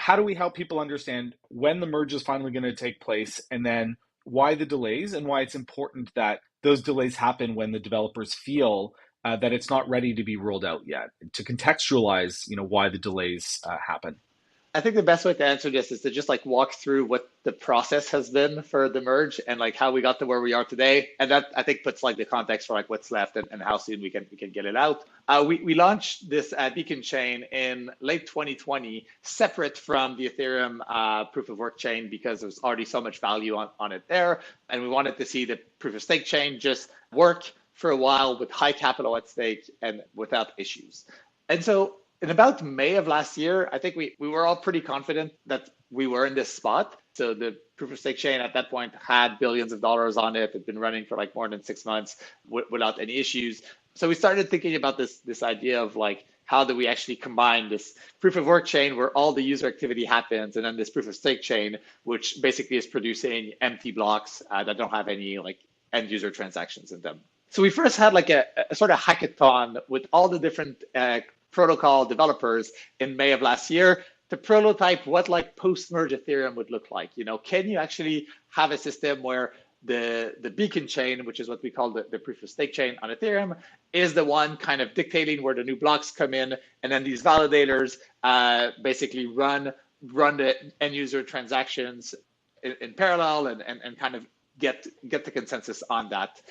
how do we help people understand when the merge is finally going to take place, and then why the delays, and why it's important that those delays happen when the developers feel that it's not ready to be rolled out yet, to contextualize, why the delays happen. I think the best way to answer this is to just like walk through what the process has been for the merge and like how we got to where we are today. And that I think puts like the context for like what's left and how soon we can get it out. We launched this beacon chain in late 2020, separate from the Ethereum proof of work chain because there's already so much value on it there. And we wanted to see the proof of stake chain just work for a while with high capital at stake and without issues. And so in about May of last year, I think we were all pretty confident that we were in this spot. So the proof of stake chain at that point had billions of dollars on it. It had been running for like more than 6 months without any issues. So we started thinking about this idea of like, how do we actually combine this proof of work chain where all the user activity happens, and then this proof of stake chain, which basically is producing empty blocks that don't have any like end user transactions in them. So we first had like a sort of hackathon with all the different protocol developers in May of last year to prototype what like post-merge Ethereum would look like. Can you actually have a system where the beacon chain, which is what we call the proof of stake chain on Ethereum, is the one kind of dictating where the new blocks come in, and then these validators basically run the end user transactions in parallel and kind of get the consensus on that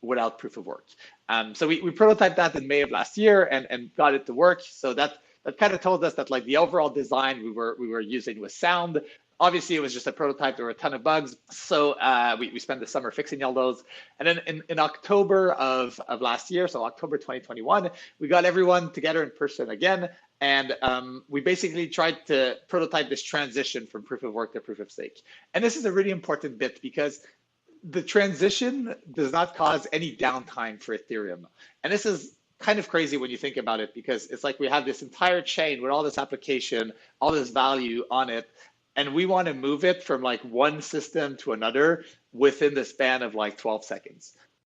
without proof of work. So we prototyped that in May of last year and got it to work. So that kind of told us that like the overall design we were using was sound. Obviously, it was just a prototype. There were a ton of bugs. So we spent the summer fixing all those. And then in October of last year, so October 2021, we got everyone together in person again. And we basically tried to prototype this transition from proof of work to proof of stake. And this is a really important bit because the transition does not cause any downtime for Ethereum. And this is kind of crazy when you think about it, because it's like we have this entire chain with all this application, all this value on it, and we want to move it from like one system to another within the span of like 12 seconds.